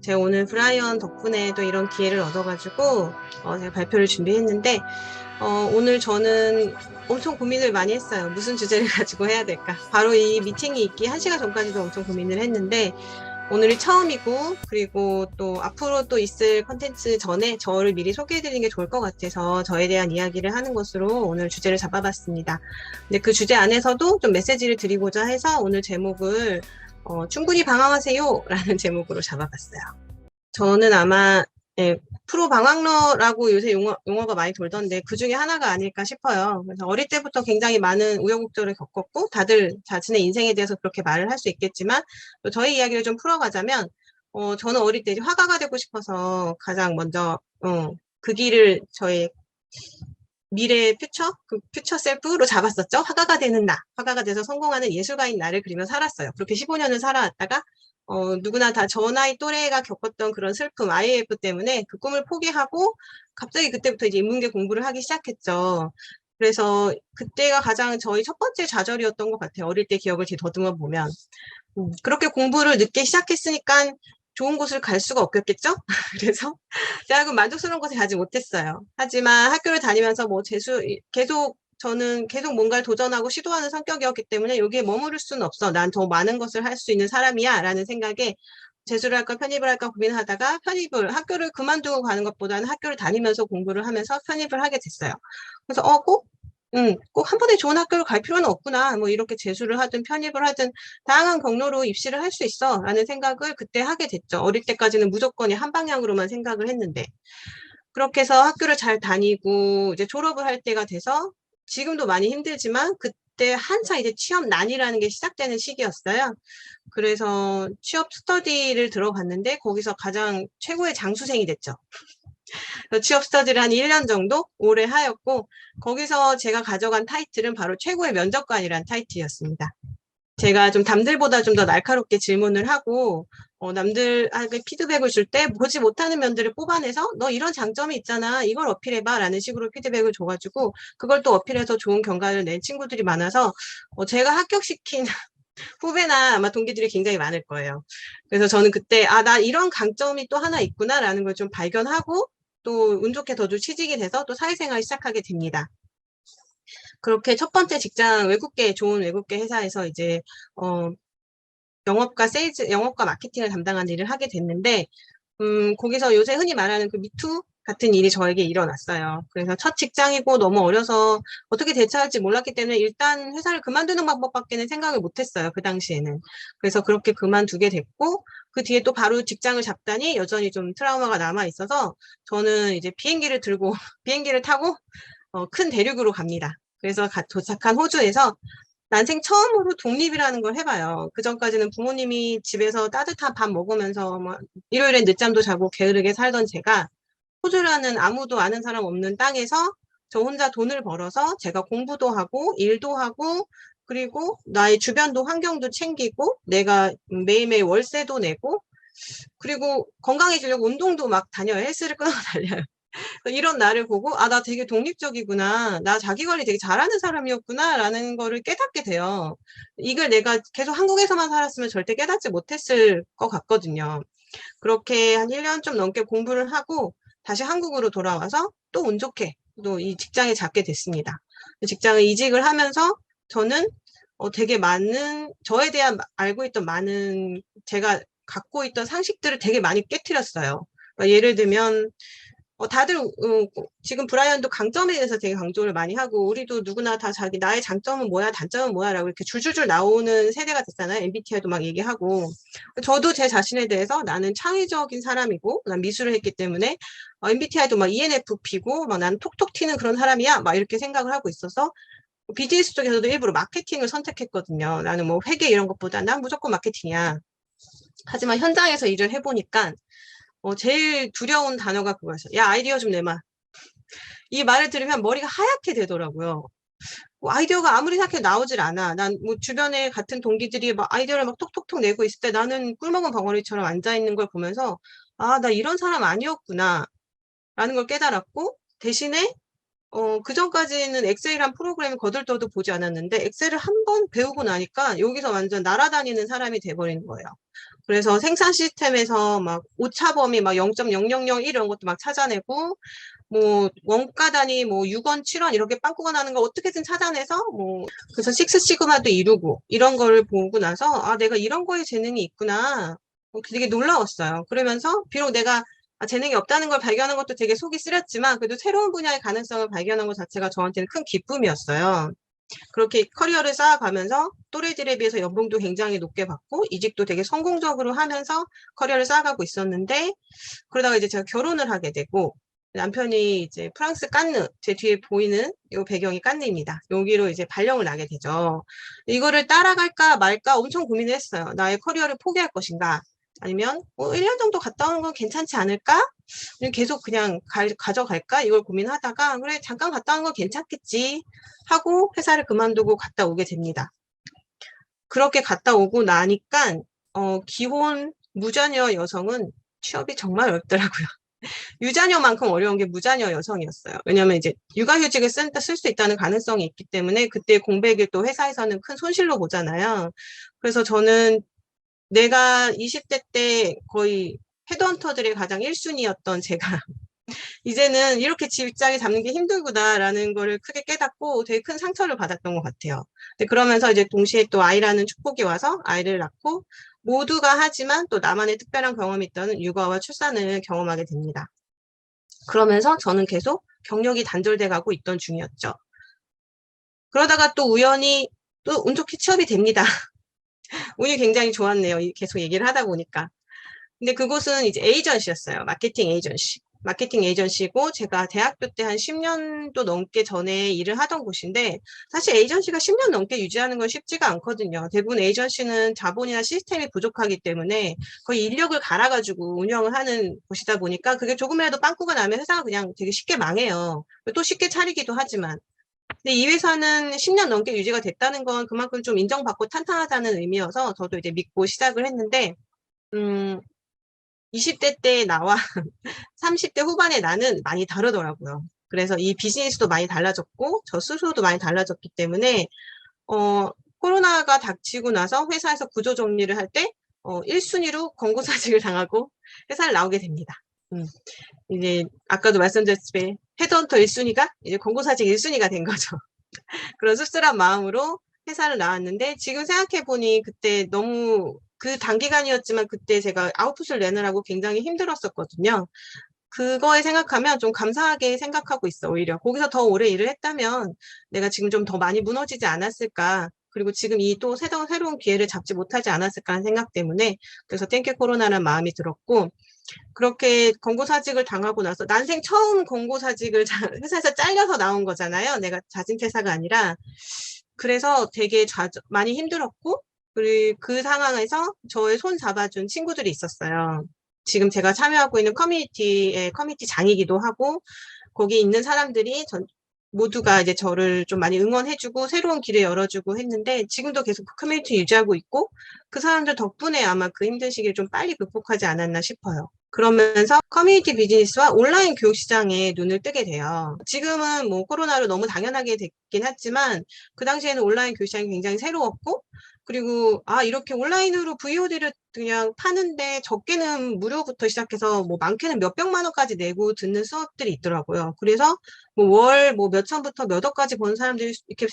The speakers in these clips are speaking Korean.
제가 오늘 브라이언 덕분에 또 이런 기회를 얻어가지고 제가 발표를 준비했는데 오늘 저는 엄청 고민을 많이 했어요. 무슨 주제를 가지고 해야 될까? 바로 이 미팅이 있기 1시간 전까지도 엄청 고민을 했는데 오늘이 처음이고 그리고 또 앞으로 또 있을 컨텐츠 전에 저를 미리 소개해드리는 게 좋을 것 같아서 저에 대한 이야기를 하는 것으로 오늘 주제를 잡아봤습니다. 근데 그 주제 안에서도 좀 메시지를 드리고자 해서 오늘 제목을 충분히 방황하세요 라는 제목으로 잡아봤어요. 저는 아마 프로 방황러라고 요새 용어가 많이 돌던데 그 중에 하나가 아닐까 싶어요. 그래서 어릴 때부터 굉장히 많은 우여곡절을 겪었고 다들 자신의 인생에 대해서 그렇게 말을 할 수 있겠지만 또 저희 이야기를 좀 풀어가자면 저는 어릴 때 화가가 되고 싶어서 가장 먼저 그 길을 저의 미래의 퓨처 셀프로 잡았었죠. 화가가 되는 나, 화가가 돼서 성공하는 예술가인 나를 그리며 살았어요. 그렇게 15년을 살아왔다가 누구나 다 저 나이 또래가 겪었던 그런 슬픔, IAF 때문에 그 꿈을 포기하고 갑자기 그때부터 이제 인문계 공부를 하기 시작했죠. 그래서 그때가 가장 저희 첫 번째 좌절이었던 것 같아요. 어릴 때 기억을 더듬어 보면. 그렇게 공부를 늦게 시작했으니까 좋은 곳을 갈 수가 없겠죠? 그래서 대학은 만족스러운 곳에 가지 못했어요. 하지만 학교를 다니면서 저는 계속 뭔가를 도전하고 시도하는 성격이었기 때문에 여기에 머무를 수는 없어. 난 더 많은 것을 할 수 있는 사람이야. 라는 생각에 재수를 할까 편입을 할까 고민하다가 학교를 그만두고 가는 것보다는 학교를 다니면서 공부를 하면서 편입을 하게 됐어요. 그래서 꼭 한 번에 좋은 학교를 갈 필요는 없구나. 뭐 이렇게 재수를 하든 편입을 하든 다양한 경로로 입시를 할 수 있어. 라는 생각을 그때 하게 됐죠. 어릴 때까지는 무조건 한 방향으로만 생각을 했는데. 그렇게 해서 학교를 잘 다니고 이제 졸업을 할 때가 돼서 지금도 많이 힘들지만 그때 한창 이제 취업난이라는 게 시작되는 시기였어요. 그래서 취업 스터디를 들어갔는데 거기서 가장 최고의 장수생이 됐죠. 취업 스터디를 한 1년 정도 오래 하였고 거기서 제가 가져간 타이틀은 바로 최고의 면접관이란 타이틀이었습니다. 제가 좀 남들보다 좀 더 날카롭게 질문을 하고 남들에게 피드백을 줄 때 보지 못하는 면들을 뽑아내서 너 이런 장점이 있잖아. 이걸 어필해봐. 라는 식으로 피드백을 줘가지고 그걸 또 어필해서 좋은 결과를 낸 친구들이 많아서 제가 합격시킨 후배나 아마 동기들이 굉장히 많을 거예요. 그래서 저는 그때 나 이런 강점이 또 하나 있구나라는 걸 좀 발견하고 또 운 좋게 저도 취직이 돼서 또 사회생활을 시작하게 됩니다. 그렇게 첫 번째 직장 좋은 외국계 회사에서 이제 영업과 마케팅을 담당하는 일을 하게 됐는데 거기서 요새 흔히 말하는 그 미투 같은 일이 저에게 일어났어요. 그래서 첫 직장이고 너무 어려서 어떻게 대처할지 몰랐기 때문에 일단 회사를 그만두는 방법밖에는 생각을 못했어요. 그 당시에는. 그래서 그렇게 그만두게 됐고 그 뒤에 또 바로 직장을 잡다니 여전히 좀 트라우마가 남아 있어서 저는 이제 비행기를 타고 큰 대륙으로 갑니다. 그래서 도착한 호주에서 난생 처음으로 독립이라는 걸 해봐요. 그 전까지는 부모님이 집에서 따뜻한 밥 먹으면서 일요일엔 늦잠도 자고 게으르게 살던 제가 호주라는 아무도 아는 사람 없는 땅에서 저 혼자 돈을 벌어서 제가 공부도 하고 일도 하고 그리고 나의 주변도 환경도 챙기고 내가 매일매일 월세도 내고 그리고 건강해지려고 운동도 막 다녀요. 헬스를 끊어 달려요. 이런 나를 보고 나 되게 독립적이구나. 나 자기관리 되게 잘하는 사람이었구나 라는 거를 깨닫게 돼요. 이걸 내가 계속 한국에서만 살았으면 절대 깨닫지 못했을 것 같거든요. 그렇게 한 1년 좀 넘게 공부를 하고 다시 한국으로 돌아와서 또 운 좋게 또 이 직장에 잡게 됐습니다. 직장을 이직을 하면서 저는 되게 저에 대한 알고 있던 제가 갖고 있던 상식들을 되게 많이 깨트렸어요. 그러니까 예를 들면 다들 지금 브라이언도 강점에 대해서 되게 강조를 많이 하고 우리도 누구나 다 나의 장점은 뭐야 단점은 뭐야 라고 이렇게 줄줄줄 나오는 세대가 됐잖아요. MBTI도 막 얘기하고 저도 제 자신에 대해서 나는 창의적인 사람이고 난 미술을 했기 때문에 MBTI도 막 ENFP고 막 나는 톡톡 튀는 그런 사람이야 막 이렇게 생각을 하고 있어서 비즈니스 쪽에서도 일부러 마케팅을 선택했거든요. 나는 뭐 회계 이런 것보다 난 무조건 마케팅이야. 하지만 현장에서 일을 해보니까 제일 두려운 단어가 그거였어요. 야, 아이디어 좀 내놔. 이 말을 들으면 머리가 하얗게 되더라고요. 아이디어가 아무리 생각해도 나오질 않아. 난 뭐 주변에 같은 동기들이 막 아이디어를 막 톡톡톡 내고 있을 때 나는 꿀먹은 벙어리처럼 앉아있는 걸 보면서 나 이런 사람 아니었구나. 라는 걸 깨달았고 대신에 그전까지는 엑셀이란 프로그램을 거들떠도 보지 않았는데 엑셀을 한 번 배우고 나니까 여기서 완전 날아다니는 사람이 돼버리는 거예요. 그래서 생산 시스템에서 막 오차 범위 막 0.0001 이런 것도 막 찾아내고 뭐 원가 단위 뭐 6원, 7원 이렇게 빵꾸가 나는 걸 어떻게든 찾아내서 뭐 그래서 식스 시그마도 이루고 이런 거를 보고 나서 아 내가 이런 거에 재능이 있구나. 되게 놀라웠어요. 그러면서 비록 내가 재능이 없다는 걸 발견한 것도 되게 속이 쓰렸지만 그래도 새로운 분야의 가능성을 발견한 것 자체가 저한테는 큰 기쁨이었어요. 그렇게 커리어를 쌓아가면서 또래들에 비해서 연봉도 굉장히 높게 받고 이직도 되게 성공적으로 하면서 커리어를 쌓아가고 있었는데 그러다가 이제 제가 결혼을 하게 되고 남편이 이제 프랑스 깐느, 제 뒤에 보이는 이 배경이 깐느입니다. 여기로 이제 발령을 나게 되죠. 이거를 따라갈까 말까 엄청 고민을 했어요. 나의 커리어를 포기할 것인가? 아니면 1년 정도 갔다 오는 건 괜찮지 않을까? 계속 그냥 가져갈까? 이걸 고민하다가 그래 잠깐 갔다 오는 건 괜찮겠지 하고 회사를 그만두고 갔다 오게 됩니다. 그렇게 갔다 오고 나니까 기혼 무자녀 여성은 취업이 정말 어렵더라고요. 유자녀만큼 어려운 게 무자녀 여성이었어요. 왜냐하면 이제 육아휴직을 쓸 수 있다는 가능성이 있기 때문에 그때 공백을 또 회사에서는 큰 손실로 보잖아요. 그래서 저는 내가 20대 때 거의 헤드헌터들의 가장 1순위였던 제가 이제는 이렇게 직장에 잡는 게 힘들구나라는 거를 크게 깨닫고 되게 큰 상처를 받았던 것 같아요. 근데 그러면서 이제 동시에 또 아이라는 축복이 와서 아이를 낳고 모두가 하지만 또 나만의 특별한 경험이 있다는 육아와 출산을 경험하게 됩니다. 그러면서 저는 계속 경력이 단절돼 가고 있던 중이었죠. 그러다가 또 우연히 또 운 좋게 취업이 됩니다. 운이 굉장히 좋았네요. 계속 얘기를 하다 보니까. 근데 그곳은 이제 에이전시였어요. 마케팅 에이전시. 마케팅 에이전시고 제가 대학교 때 한 10년도 넘게 전에 일을 하던 곳인데 사실 에이전시가 10년 넘게 유지하는 건 쉽지가 않거든요. 대부분 에이전시는 자본이나 시스템이 부족하기 때문에 거의 인력을 갈아가지고 운영을 하는 곳이다 보니까 그게 조금이라도 빵꾸가 나면 회사가 그냥 되게 쉽게 망해요. 또 쉽게 차리기도 하지만. 근데 이 회사는 10년 넘게 유지가 됐다는 건 그만큼 좀 인정받고 탄탄하다는 의미여서 저도 이제 믿고 시작을 했는데 20대 때 나와 30대 후반에 나는 많이 다르더라고요. 그래서 이 비즈니스도 많이 달라졌고 저 스스로도 많이 달라졌기 때문에 코로나가 닥치고 나서 회사에서 구조 정리를 할 때 1순위로 권고사직을 당하고 회사를 나오게 됩니다. 이제 아까도 말씀드렸지만 헤드헌터 1순위가 이제 권고사직 1순위가 된 거죠. 그런 씁쓸한 마음으로 회사를 나왔는데 지금 생각해보니 그때 너무 그 단기간이었지만 그때 제가 아웃풋을 내느라고 굉장히 힘들었었거든요. 그거에 생각하면 좀 감사하게 생각하고 있어, 오히려. 거기서 더 오래 일을 했다면 내가 지금 좀 더 많이 무너지지 않았을까. 그리고 지금 이 또 새로운 기회를 잡지 못하지 않았을까 하는 생각 때문에 그래서 땡큐 코로나라는 마음이 들었고 그렇게 권고사직을 당하고 나서 난생 처음 권고사직을 회사에서 잘려서 나온 거잖아요. 내가 자진 퇴사가 아니라. 그래서 되게 많이 힘들었고 그리고 그 상황에서 저의 손 잡아준 친구들이 있었어요. 지금 제가 참여하고 있는 커뮤니티의 커뮤니티 장이기도 하고 거기 있는 사람들이 모두가 이제 저를 좀 많이 응원해주고 새로운 길을 열어주고 했는데 지금도 계속 그 커뮤니티 유지하고 있고 그 사람들 덕분에 아마 그 힘든 시기를 좀 빨리 극복하지 않았나 싶어요. 그러면서 커뮤니티 비즈니스와 온라인 교육 시장에 눈을 뜨게 돼요. 지금은 뭐 코로나로 너무 당연하게 됐긴 했지만 그 당시에는 온라인 교육 시장이 굉장히 새로웠고 그리고 이렇게 온라인으로 VOD를 그냥 파는데 적게는 무료부터 시작해서 뭐 많게는 몇백만 원까지 내고 듣는 수업들이 있더라고요. 그래서 뭐 월 뭐 몇천부터 몇 억까지 버는 사람들이 이렇게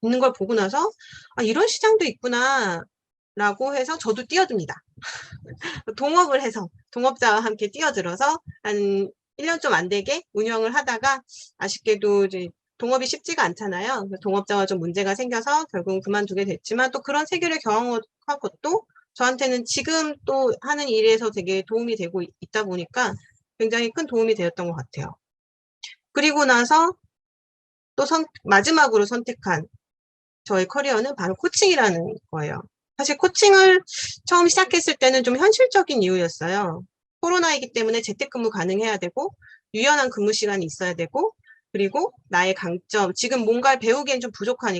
있는 걸 보고 나서 이런 시장도 있구나 라고 해서 저도 뛰어듭니다. 동업을 해서 동업자와 함께 뛰어들어서 한 1년 좀 안 되게 운영을 하다가 아쉽게도 이제 동업이 쉽지가 않잖아요. 동업자와 좀 문제가 생겨서 결국은 그만두게 됐지만 또 그런 세계를 경험한 것도 저한테는 지금 또 하는 일에서 되게 도움이 되고 있다 보니까 굉장히 큰 도움이 되었던 것 같아요. 그리고 나서 또 마지막으로 선택한 저의 커리어는 바로 코칭이라는 거예요. 사실 코칭을 처음 시작했을 때는 좀 현실적인 이유였어요. 코로나이기 때문에 재택근무 가능해야 되고 유연한 근무 시간이 있어야 되고 그리고 나의 강점, 지금 뭔가를 배우기엔 좀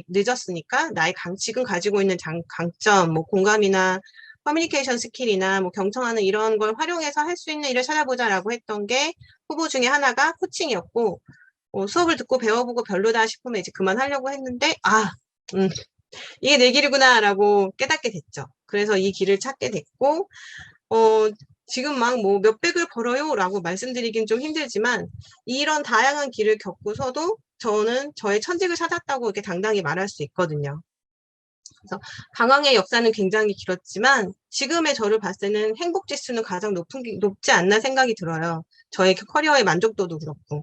늦었으니까 나의 지금 가지고 있는 강점, 뭐 공감이나 커뮤니케이션 스킬이나 뭐 경청하는 이런 걸 활용해서 할 수 있는 일을 찾아보자라고 했던 게 후보 중에 하나가 코칭이었고 수업을 듣고 배워보고 별로다 싶으면 이제 그만하려고 했는데, 이게 내 길이구나라고 깨닫게 됐죠. 그래서 이 길을 찾게 됐고, 지금 막 뭐 몇백을 벌어요 라고 말씀드리긴 좀 힘들지만, 이런 다양한 길을 겪고서도 저는 저의 천직을 찾았다고 이렇게 당당히 말할 수 있거든요. 그래서 방황의 역사는 굉장히 길었지만 지금의 저를 봤을 때는 행복 지수는 가장 높지 않나 생각이 들어요. 저의 커리어의 만족도도 그렇고.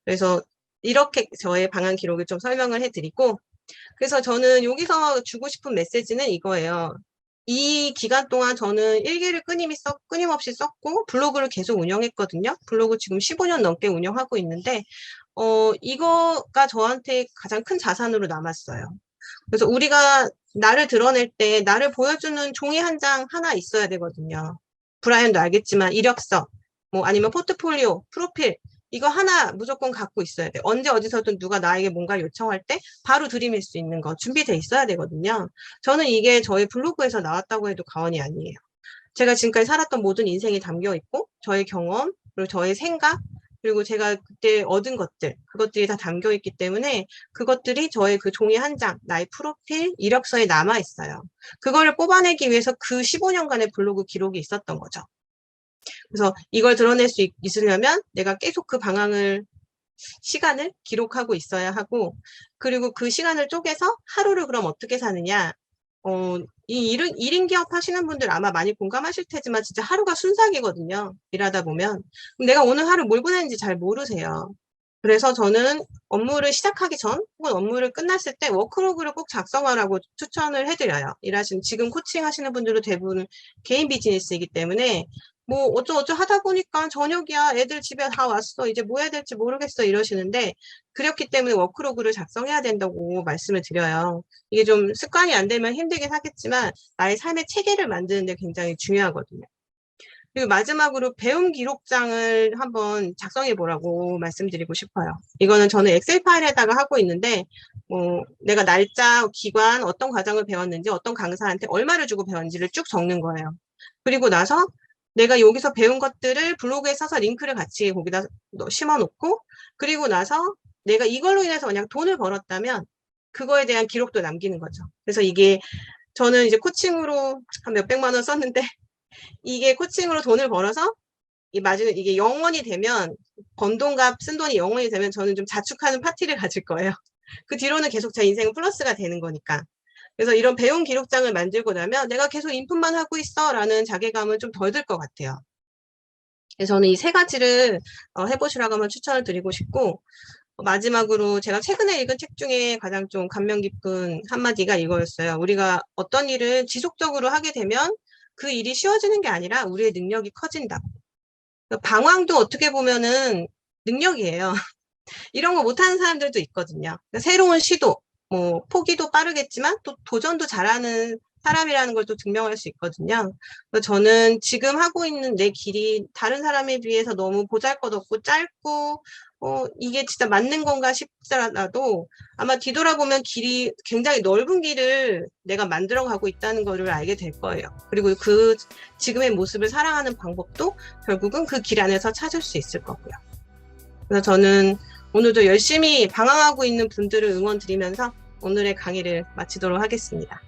그래서 이렇게 저의 방황 기록을 좀 설명을 해드리고, 그래서 저는 여기서 주고 싶은 메시지는 이거예요. 이 기간 동안 저는 일기를 끊임없이 썼고 블로그를 계속 운영했거든요. 블로그 지금 15년 넘게 운영하고 있는데 이거가 저한테 가장 큰 자산으로 남았어요. 그래서 우리가 나를 드러낼 때 나를 보여주는 종이 한 장 하나 있어야 되거든요. 브라이언도 알겠지만 이력서, 뭐 아니면 포트폴리오, 프로필 이거 하나 무조건 갖고 있어야 돼. 언제 어디서든 누가 나에게 뭔가 요청할 때 바로 들이밀 수 있는 거 준비돼 있어야 되거든요. 저는 이게 저의 블로그에서 나왔다고 해도 과언이 아니에요. 제가 지금까지 살았던 모든 인생이 담겨 있고 저의 경험, 그리고 저의 생각, 그리고 제가 그때 얻은 것들, 그것들이 다 담겨 있기 때문에 그것들이 저의 그 종이 한 장, 나의 프로필, 이력서에 남아 있어요. 그거를 뽑아내기 위해서 그 15년간의 블로그 기록이 있었던 거죠. 그래서 이걸 드러낼 수 있으려면 내가 계속 그 시간을 기록하고 있어야 하고, 그리고 그 시간을 쪼개서 하루를 그럼 어떻게 사느냐. 이 1인 기업 하시는 분들 아마 많이 공감하실 테지만 진짜 하루가 순삭이거든요. 일하다 보면. 내가 오늘 하루 뭘 보냈는지 잘 모르세요. 그래서 저는 업무를 시작하기 전 혹은 업무를 끝났을 때 워크로그를 꼭 작성하라고 추천을 해드려요. 지금 코칭 하시는 분들도 대부분 개인 비즈니스이기 때문에 뭐 어쩌고저쩌 하다 보니까 저녁이야, 애들 집에 다 왔어, 이제 뭐 해야 될지 모르겠어 이러시는데, 그렇기 때문에 워크로그를 작성해야 된다고 말씀을 드려요. 이게 좀 습관이 안 되면 힘들긴 하겠지만 나의 삶의 체계를 만드는 데 굉장히 중요하거든요. 그리고 마지막으로 배움 기록장을 한번 작성해 보라고 말씀드리고 싶어요. 이거는 저는 엑셀 파일에다가 하고 있는데, 내가 날짜, 기관, 어떤 과정을 배웠는지, 어떤 강사한테 얼마를 주고 배웠는지를 쭉 적는 거예요. 그리고 나서 내가 여기서 배운 것들을 블로그에 써서 링크를 같이 거기다 심어 놓고, 그리고 나서 내가 이걸로 인해서 만약 돈을 벌었다면 그거에 대한 기록도 남기는 거죠. 그래서 이게 저는 이제 코칭으로 한 몇백만 원 썼는데, 이게 코칭으로 돈을 벌어서 이게 영원이 되면, 번 돈과 쓴 돈이 영원이 되면 저는 좀 자축하는 파티를 가질 거예요. 그 뒤로는 계속 제 인생은 플러스가 되는 거니까. 그래서 이런 배움 기록장을 만들고 나면 내가 계속 인풋만 하고 있어 라는 자괴감은 좀 덜 들 것 같아요. 그래서 저는 이 세 가지를 해보시라고 한번 추천을 드리고 싶고, 마지막으로 제가 최근에 읽은 책 중에 가장 좀 감명 깊은 한마디가 이거였어요. 우리가 어떤 일을 지속적으로 하게 되면 그 일이 쉬워지는 게 아니라 우리의 능력이 커진다. 방황도 어떻게 보면은 능력이에요. 이런 거 못하는 사람들도 있거든요. 새로운 시도, 포기도 빠르겠지만 또 도전도 잘하는 사람이라는 걸 또 증명할 수 있거든요. 그래서 저는 지금 하고 있는 내 길이 다른 사람에 비해서 너무 보잘것없고 짧고 이게 진짜 맞는 건가 싶더라도 아마 뒤돌아보면 굉장히 넓은 길을 내가 만들어가고 있다는 거를 알게 될 거예요. 그리고 지금의 모습을 사랑하는 방법도 결국은 그 길 안에서 찾을 수 있을 거고요. 그래서 저는 오늘도 열심히 방황하고 있는 분들을 응원 드리면서 오늘의 강의를 마치도록 하겠습니다.